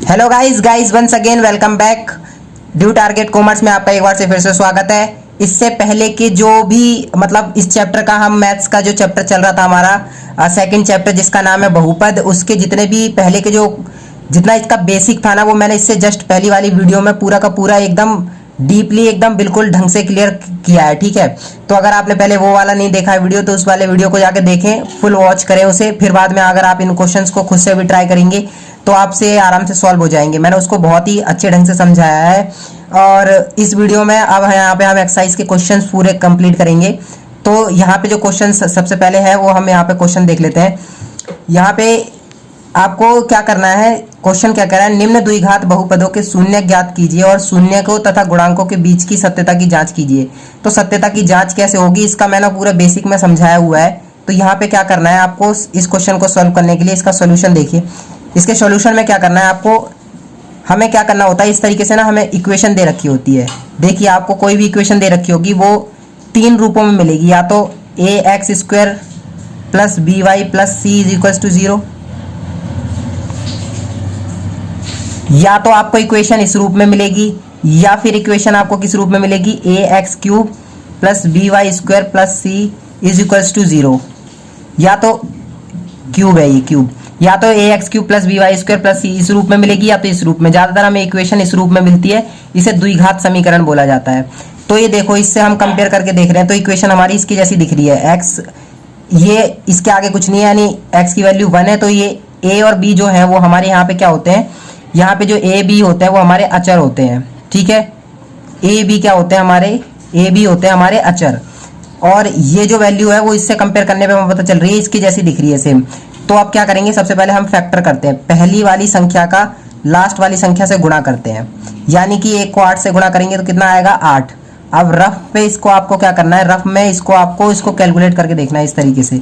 Hello guys once again welcome back. Due target commerce में आपका एक बार से फिर से स्वागत है। इससे पहले के जो भी मतलब इस चैप्टर का हम मैथ्स का जो चैप्टर चल रहा था हमारा सेकंड चैप्टर जिसका नाम है बहुपद, उसके जितने भी पहले के जो जितना इसका बेसिक था ना वो मैंने इससे जस्ट पहली वाली वीडियो में पूरा का पूरा एकदम डीपली एकदम बिल्कुल ढंग से क्लियर किया है। ठीक है, तो अगर आपने पहले वो वाला नहीं देखा है वीडियो तो उस वाले वीडियो को जाके देखें, फुल वॉच करें उसे। फिर बाद में अगर आप इन क्वेश्चंस को खुद से भी ट्राई करेंगे तो आपसे आराम से सॉल्व हो जाएंगे। मैंने उसको बहुत ही अच्छे ढंग से समझाया है। और इस वीडियो में अब यहाँ पे हम एक्सरसाइज के क्वेश्चंस पूरे कंप्लीट करेंगे। तो यहाँ पे जो क्वेश्चन सबसे पहले है वो हम यहाँ पे क्वेश्चन देख लेते हैं। यहाँ पे आपको क्या करना है, क्वेश्चन क्या कह रहा है, निम्न द्विघात बहुपदों के शून्य ज्ञात कीजिए और शून्य को तथा गुणांकों के बीच की सत्यता की जांच कीजिए। तो सत्यता की जांच कैसे होगी इसका मैंने पूरा बेसिक में समझाया हुआ है। तो यहाँ पे क्या करना है आपको, इस क्वेश्चन को सॉल्व करने के लिए इसका सोल्यूशन देखिए। इसके सोल्यूशन में क्या करना है आपको, हमें क्या करना होता है, इस तरीके से ना हमें इक्वेशन दे रखी होती है। देखिए आपको कोई भी इक्वेशन दे रखी होगी वो तीन रूपों में मिलेगी, या तो A X square plus B Y plus C is equal to 0, या तो आपको इक्वेशन इस रूप में मिलेगी, या फिर इक्वेशन आपको किस रूप में मिलेगी, A X cube plus B Y square plus C is equal to 0, या तो क्यूब है ये क्यूब, या तो A X cube plus B Y square plus C इस रूप में मिलेगी, या तो इस रूप में। ज्यादातर हमें इक्वेशन इस रूप में मिलती है, इसे द्विघात समीकरण बोला जाता है। तो ये देखो, इससे हम कंपेयर करके देख रहे हैं तो इक्वेशन हमारी इसकी जैसी दिख रही है। एक्स ये इसके आगे कुछ नहीं है, यानी एक्स की वैल्यू 1 है। तो ये ए और बी जो है वो हमारे यहाँ पे क्या होते हैं, यहाँ पे जो ए बी होते हैं वो हमारे अचर होते हैं। ठीक है, ए बी क्या होते हैं हमारे, ए बी होते हैं हमारे अचर। और ये जो वैल्यू है वो इससे कंपेयर करने पे हमें पता चल रही है इसकी जैसी दिख रही है सेम। तो अब क्या करेंगे, सबसे पहले हम फैक्टर करते हैं, पहली वाली संख्या का लास्ट वाली संख्या से गुणा करते हैं। यानी कि 1 को 8 से गुणा करेंगे तो कितना आएगा, 8। अब रफ पे इसको आपको क्या करना है, रफ में इसको कैलकुलेट करके देखना है इस तरीके से।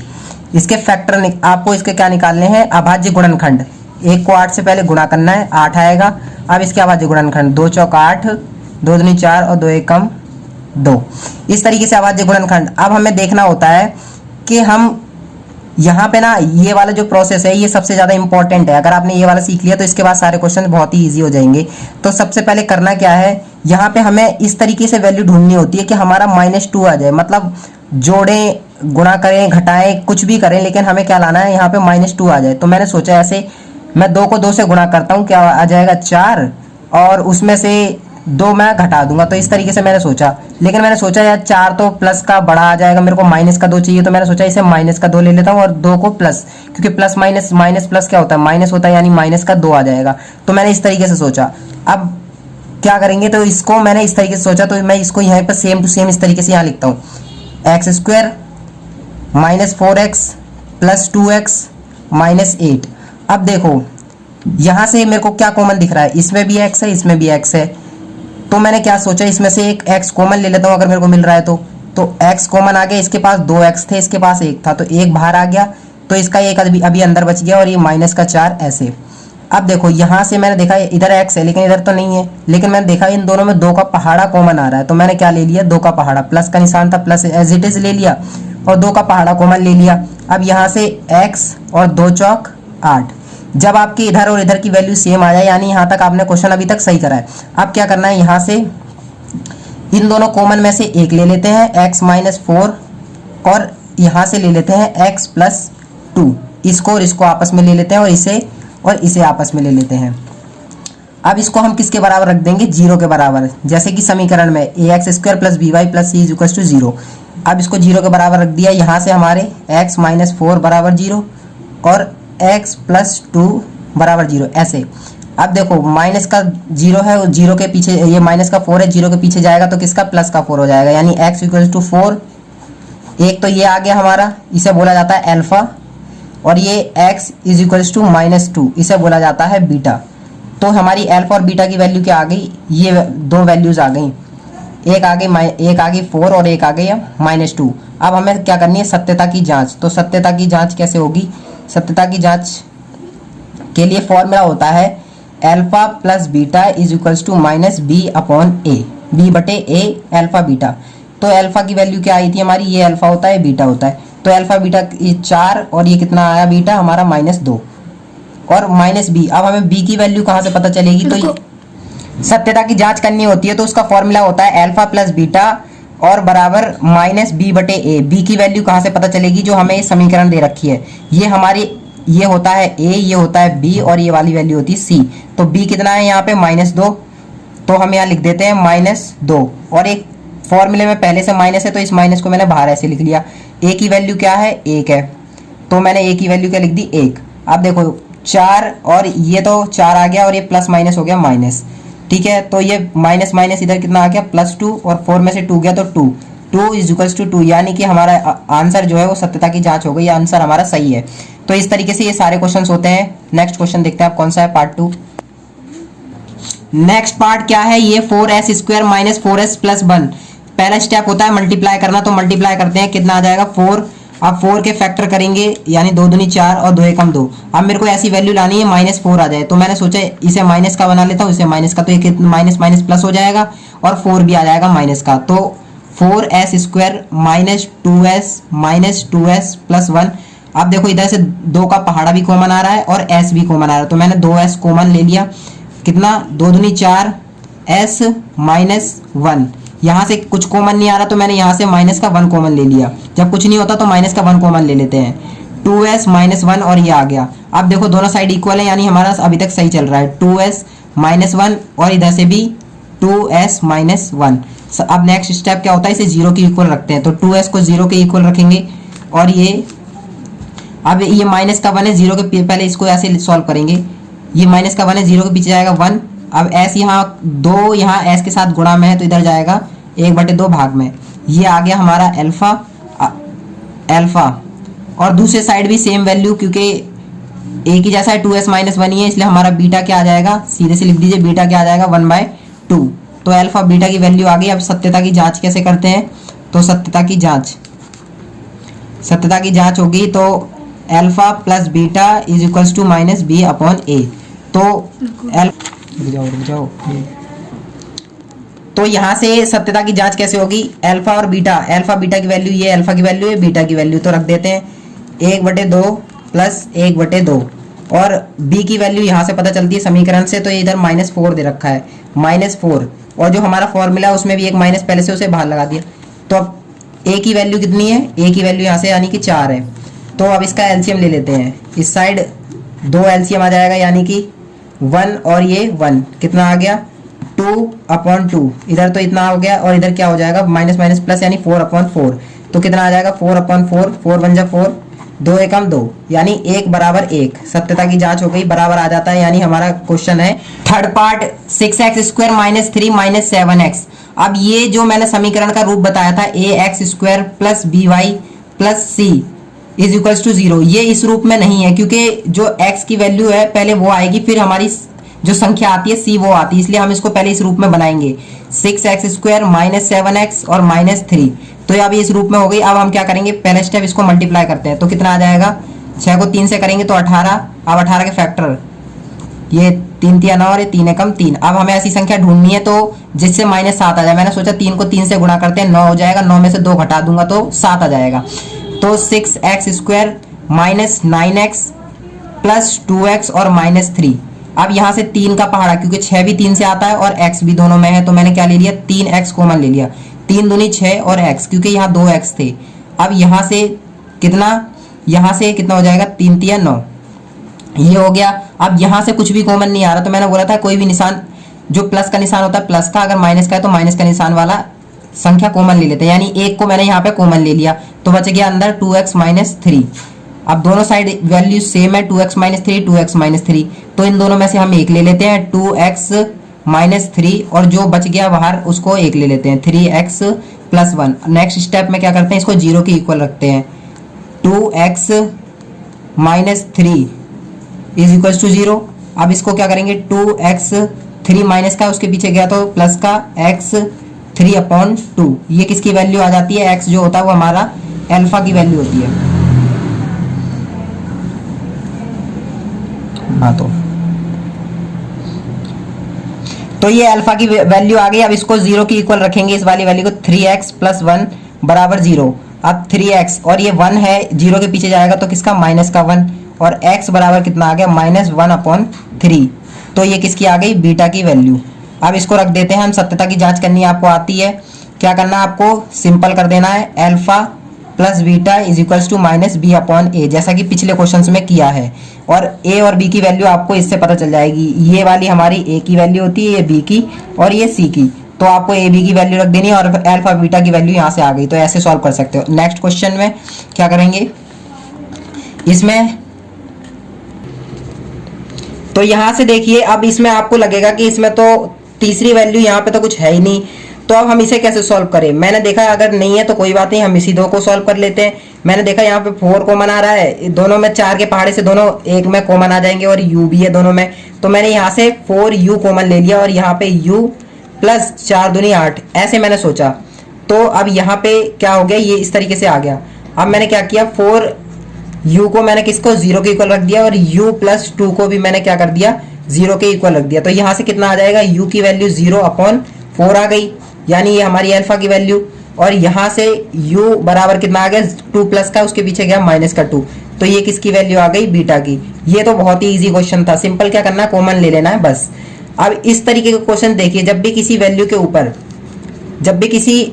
इसके फैक्टर आपको इसके क्या निकालने हैं, अभाज्य गुणनखंड। 1 को 8 से पहले गुणा करना है, 8 आएगा। अब इसके अभाज्य गुणनखंड 2 चौक 8, 2 दूनी 4 और 2 एकम 2। इस तरीके से अभाज्य गुणनखंड। अब हमें देखना होता है कि हम यहाँ पे ना ये वाला जो प्रोसेस है ये सबसे ज़्यादा इंपॉर्टेंट है। अगर आपने ये वाला सीख लिया तो इसके बाद सारे क्वेश्चन बहुत ही ईजी हो जाएंगे। तो सबसे पहले करना क्या है, यहाँ पे हमें इस तरीके से वैल्यू ढूंढनी होती है कि हमारा -2 आ जाए। मतलब जोड़ें, गुणा करें, घटाएं, कुछ भी करें, लेकिन हमें क्या लाना है, यहाँ पे -2 आ जाए। तो मैंने सोचा ऐसे, मैं 2 को 2 से गुणा करता हूँ, क्या आ जाएगा 4, और उसमें से 2 मैं घटा दूंगा। तो इस तरीके से मैंने सोचा, लेकिन मैंने सोचा यार 4 तो प्लस का बड़ा आ जाएगा, मेरे को माइनस का 2 चाहिए। तो मैंने सोचा इसे माइनस का 2 ले लेता हूँ और 2 को प्लस, क्योंकि प्लस माइनस प्लस क्या होता है, माइनस होता है, यानी माइनस का 2 आ जाएगा। तो मैंने इस तरीके से सोचा। अब क्या करेंगे, तो इसको मैंने इस तरीके से सोचा, तो मैं इसको यहाँ पर सेम टू सेम इस तरीके से यहाँ लिखता हूँ, x square -4x plus 2x -8। अब देखो यहाँ से मेरे को क्या कॉमन दिख रहा है, इसमें भी x है, इसमें भी x है। तो मैंने क्या सोचा, इसमें से एक x कॉमन ले लेता हूँ अगर मेरे को मिल रहा है तो x कॉमन आ गया। इसके पास 2x थे, इसके पास 1 था, तो 1 बाहर आ गया, तो इसका 1 अभी अंदर बच गया, और ये -4 ऐसे। अब देखो यहाँ से मैंने देखा इधर x है लेकिन इधर तो नहीं है, लेकिन मैंने देखा इन दोनों में 2 का पहाड़ा कॉमन आ रहा है। तो मैंने क्या ले लिया, 2 का पहाड़ा, प्लस का निशान था, प्लस एज इट इज ले लिया और 2 का पहाड़ा कॉमन ले लिया। अब यहाँ से x और 2 चौक 8। जब आपके इधर और इधर की वैल्यू सेम आ जाए, यानी यहाँ तक आपने क्वेश्चन अभी तक सही करा है। अब क्या करना है, यहाँ से इन दोनों कॉमन में से एक ले लेते हैं, x -4, और यहाँ से ले लेते हैं x + 2। इसको और इसको आपस में ले लेते हैं, और इसे आपस में ले लेते हैं। अब इसको हम किसके बराबर रख देंगे, 0 के बराबर। जैसे कि समीकरण में ax² + by + c = 0। अब इसको 0 के बराबर रख दिया। यहाँ से हमारे x -4 = 0 और x + 2 = 0 ऐसे। अब देखो माइनस का 0 है, 0 के पीछे ये माइनस का 4 है, 0 के पीछे जाएगा तो किसका, प्लस का 4 हो जाएगा, यानी x = 4। एक तो ये आ गया हमारा, इसे बोला जाता है अल्फा, और ये x = -2, इसे बोला जाता है बीटा। तो हमारी अल्फा और बीटा की वैल्यू क्या आ गई, ये 2 वैल्यूज आ गई, एक आ गई 4 और एक आ गई -2। अब हमें क्या करनी है, सत्यता की जांच। तो सत्यता की जांच कैसे होगी, सत्यता की जांच के लिए फॉर्मूला होता है alpha plus beta is equals to -b/a, b/a alpha beta. तो अल्फा की वैल्यू क्या आई थी हमारी, ये अल्फा होता है, बीटा होता है। तो अल्फा बीटा 4 और ये कितना आया बीटा हमारा -2, और माइनस बी। अब हमें बी की वैल्यू कहाँ से पता चलेगी? तो सत्यता की जांच करनी होती है तो उसका फॉर्मूला होता है अल्फा प्लस बीटा और बराबर माइनस बी बटे ए। बी की वैल्यू कहाँ से पता चलेगी? जो हमें समीकरण दे रखी है, ये हमारी ये होता है ए, ये होता है बी और ये वाली वैल्यू होती है सी। तो बी कितना है यहाँ पे? -2। तो हम यहाँ लिख देते हैं -2 और एक फॉर्मूले में पहले से माइनस है तो इस माइनस को मैंने बाहर ऐसे लिख लिया। ए की वैल्यू क्या है? 1 है, तो मैंने ए की वैल्यू क्या लिख दी? 1। अब देखो 4 और ये तो 4 आ गया और ये प्लस माइनस हो गया माइनस, ठीक है। तो ये माइनस माइनस इधर कितना आ गया? +2 और 4 में से 2 गया तो 2 इज इक्वल्स टू 2, यानी कि हमारा आंसर जो है वो सत्यता की जांच हो गई, आंसर हमारा सही है। तो इस तरीके से ये सारे क्वेश्चंस होते हैं। नेक्स्ट क्वेश्चन देखते हैं आप कौन सा है, पार्ट 2। नेक्स्ट पार्ट क्या है? ये 4s² - 4s + 1। पहला स्टेप होता है मल्टीप्लाई करना, तो मल्टीप्लाई करते हैं, कितना आ जाएगा? 4। अब 4 के फैक्टर करेंगे, यानी 2 दूनी 4 और 2 एकम 2। अब मेरे को ऐसी वैल्यू लानी है -4 आ जाए, तो मैंने सोचा इसे माइनस का बना लेता हूँ, इसे माइनस का, तो ये माइनस माइनस प्लस हो जाएगा और 4 भी आ जाएगा माइनस का। तो 4s² - 2s + 1। अब देखो इधर से 2 का पहाड़ा भी कॉमन आ रहा है और s भी कॉमन आ रहा है, तो मैंने 2s कॉमन ले लिया। कितना? 2 दूनी 4 s - 1। यहाँ से कुछ कॉमन नहीं आ रहा तो मैंने यहाँ से माइनस का 1 कॉमन ले लिया। जब कुछ नहीं होता तो माइनस का 1 कॉमन ले लेते हैं। 2s - 1 और ये आ गया। अब देखो दोनों साइड इक्वल है, यानी हमारा अभी तक सही चल रहा है। 2s - 1 और इधर से भी 2s - 1। अब नेक्स्ट स्टेप क्या होता है? इसे 0 के इक्वल रखते हैं, तो 2s को 0 के इक्वल रखेंगे और ये अब ये माइनस का 1 है, 0 के पहले इसको ऐसे सॉल्व करेंगे। ये माइनस का 1 है, 0 के पीछे जाएगा 1। अब s यहाँ 2 यहाँ s के साथ गुणा में है तो इधर जाएगा 1/2 भाग में। ये आ गया हमारा अल्फा और दूसरे साइड भी सेम वैल्यू, क्योंकि एक ही जैसा है 2s - 1 ही है, इसलिए हमारा बीटा क्या आ जाएगा? सीधे से लिख दीजिए, बीटा क्या आ जाएगा? 1/2। तो अल्फा बीटा की वैल्यू आ गई। अब सत्यता की जांच कैसे करते हैं? तो सत्यता की जांच होगी तो alpha plus beta is equals to -b/a। तो तो यहाँ से सत्यता की जांच कैसे होगी? अल्फा और बीटा, अल्फा बीटा की वैल्यू, ये अल्फा की वैल्यू है, बीटा की वैल्यू तो रख देते हैं 1/2 + 1/2 और b की वैल्यू यहाँ से पता चलती है समीकरण से, तो ये इधर -4 दे रखा है, -4 और जो हमारा फॉर्मूला है उसमें भी एक माइनस पहले से उसे बाहर लगा दिया। तो अब a की वैल्यू कितनी है? a की वैल्यू यहाँ से यानी कि 4 है। तो अब इसका एलसीएम ले लेते हैं, इस साइड 2 एलसीएम आ जाएगा, यानी कि 1 और ये 1 कितना आ गया? 2/2। इधर तो इतना हो गया और इधर क्या हो जाएगा? माइनस माइनस प्लस, यानी 4/4। तो कितना आ जाएगा? 4/4, 4 × 4, 2 एकम 2, यानी 1 = 1। सत्यता की जांच हो गई, बराबर आ जाता है, यानी हमारा क्वेश्चन है थर्ड पार्ट 6x² - 3 - 7x। अब ये जो मैंने समीकरण का रूप बताया था ax² + by + c is equals to 0, ये इस रूप में नहीं है, क्योंकि जो x की वैल्यू है पहले वो आएगी, फिर हमारी जो संख्या आती है c वो आती है, इसलिए हम इसको पहले इस रूप में बनाएंगे 6x² - 7x और -3। तो अब इस रूप में हो गई। अब हम क्या करेंगे? पहला स्टेप इसको मल्टीप्लाई करते हैं, तो कितना आ जाएगा? 6 को 3 से करेंगे तो 18। अब 18 के फैक्टर, ये 3 × 9 और ये 3 एकम 3। अब हमें ऐसी संख्या ढूंढनी है तो जिससे -7 आ जाए। मैंने सोचा 3 को 3 से गुणा करते हैं, 9 हो जाएगा, 9 में से 2 घटा दूंगा तो 7 आ जाएगा। तो 6x² - 9x + 2x और -3। अब यहाँ से 3 का पहाड़ा, क्योंकि 6 भी 3 से आता है और x भी दोनों में है, तो मैंने क्या ले लिया? 3x कॉमन ले लिया। 3 दूनी 6 और x, क्योंकि यहाँ 2x थे। अब यहाँ से कितना हो जाएगा? 3 × 3 = 9, ये हो गया। अब यहाँ से कुछ भी कॉमन नहीं आ रहा, तो मैंने बोला था कोई भी निशान, जो प्लस का निशान होता है प्लस का, अगर माइनस का है तो माइनस का निशान वाला संख्या कॉमन ले लेते हैं, यानी 1 को मैंने यहाँ पे कॉमन ले लिया, तो बच गया अंदर 2x - 3। अब दोनों साइड वैल्यू सेम है, 2x - 3, 2x - 3, तो इन दोनों में से हम 1 ले लेते हैं, 2x - 3, और जो बच गया बाहर उसको 1 ले लेते हैं, 3x + 1। नेक्स्ट स्टेप में क्या करते हैं? इसको 0 के इक्वल रखते हैं, 2x - 3 इज इक्वल टू 0। अब इसको क्या करेंगे? 2x 3 माइनस का उसके पीछे गया तो प्लस का x 3/2। ये किसकी वैल्यू आ जाती है? x जो होता है वो हमारा अल्फा की वैल्यू होती है। हाँ, तो ये अल्फा की वैल्यू आ गई। अब इसको 0 की इक्वल रखेंगे, इस वाली वैल्यू को, 3x + 1 = 0। अब 3x और ये 1 है, 0 के पीछे जाएगा तो किसका? -1, और x बराबर कितना आ गया -1/3। तो ये किसकी आ गई, बीटा की वैल्यू। अब इसको रख देते हैं हम, सत्यता की जांच करनी आपको आती है। क्या करना है आपको, सिंपल कर देना है, alpha plus beta is equals to -b/a, जैसा कि पिछले क्वेश्चंस में किया है। और a और b की वैल्यू आपको इससे पता चल जाएगी। ये वाली हमारी a की वैल्यू होती है, ये b की और ये c की। तो आपको a b की वैल्यू रख देनी है और अल्फा बीटा की वैल्यू यहाँ से आ गई। तो ऐसे सॉल्व कर सकते हो। नेक्स्ट क्वेश्चन में क्या करेंगे इसमें, तो यहाँ से देखिए, अब इसमें आपको लगेगा कि इसमें तो तीसरी वैल्यू यहाँ पे तो कुछ है ही नहीं, तो अब हम इसे कैसे सॉल्व करें। मैंने देखा अगर नहीं है तो कोई बात नहीं, हम इसी दो को सॉल्व कर लेते हैं। मैंने देखा यहाँ पे 4 कॉमन आ रहा है, दोनों में 4 के पहाड़े से दोनों एक में कॉमन आ जाएंगे और u भी है दोनों में। तो मैंने यहाँ से 4u कॉमन ले लिया और यहाँ पे u प्लस 4 दूनी 8 ऐसे मैंने सोचा। तो अब यहाँ पे क्या हो गया, ये इस तरीके से आ गया। अब मैंने क्या किया, 4u को मैंने किसको 0 के इक्वल रख दिया और u प्लस 2 को भी मैंने क्या कर दिया 0 के इक्वल रख दिया। तो यहाँ से कितना आ जाएगा, u की वैल्यू 0/4 आ गई, यानी ये हमारी अल्फा की वैल्यू। और यहाँ से u बराबर कितना आ गया 2 प्लस का, उसके पीछे गया -2, तो ये किसकी वैल्यू आ गई, बीटा की। ये तो बहुत ही इजी क्वेश्चन था, सिंपल क्या करना है, कॉमन ले लेना है बस। अब इस तरीके के क्वेश्चन देखिए, जब भी किसी वैल्यू के ऊपर, जब भी किसी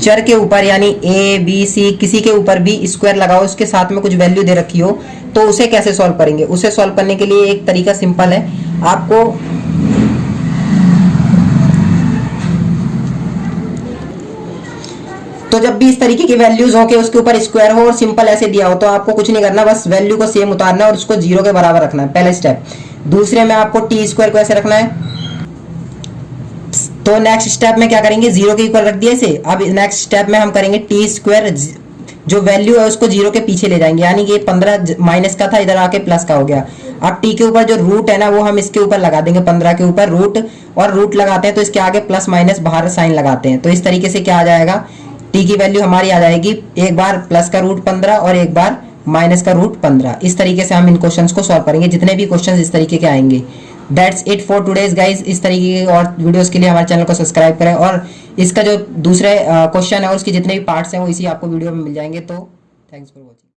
चर के ऊपर यानी a b c किसी के ऊपर भी स्क्वायर लगाओ, उसके साथ में कुछ वैल्यू दे रखी हो, तो उसे कैसे सॉल्व करेंगे। उसे सॉल्व करने के लिए एक तरीका सिंपल है, आपको तो जब भी इस तरीके की वैल्यूज हो के उसके ऊपर स्क्वायर हो और सिंपल ऐसे दिया हो, तो आपको कुछ नहीं करना, बस वैल्यू को सेम उतारना है और उसको 0 के बराबर रखना है, पहला स्टेप। दूसरे में आपको टी स्क्वायर को ऐसे रखना है। तो नेक्स्ट स्टेप में क्या करेंगे, 0 के इक्वल रख दिया इसे। अब नेक्स्ट स्टेप में हम करेंगे टी स्क्वायर, जो वैल्यू है उसको 0 के पीछे ले जाएंगे, यानी कि 15 माइनस का था, इधर आके प्लस का हो गया। अब टी के ऊपर जो रूट है ना, वो हम इसके ऊपर लगा देंगे, 15 के ऊपर रूट, और रूट लगाते हैं तो इसके आगे प्लस माइनस बाहर साइन लगाते हैं। तो इस तरीके से क्या आ जाएगा, टी की वैल्यू हमारी आ जाएगी एक बार प्लस का रूट 15 और एक बार माइनस का रूट 15। इस तरीके से हम इन क्वेश्चंस को सॉल्व करेंगे, जितने भी क्वेश्चंस इस तरीके के आएंगे। That's it for today's guys. इस तरीके के और वीडियोस के लिए हमारे चैनल को सब्सक्राइब करें, और इसका जो दूसरे क्वेश्चन है उसके जितने भी पार्ट्स हैं वो इसी आपको वीडियो में मिल जाएंगे। तो थैंक्स फॉर वॉचिंग।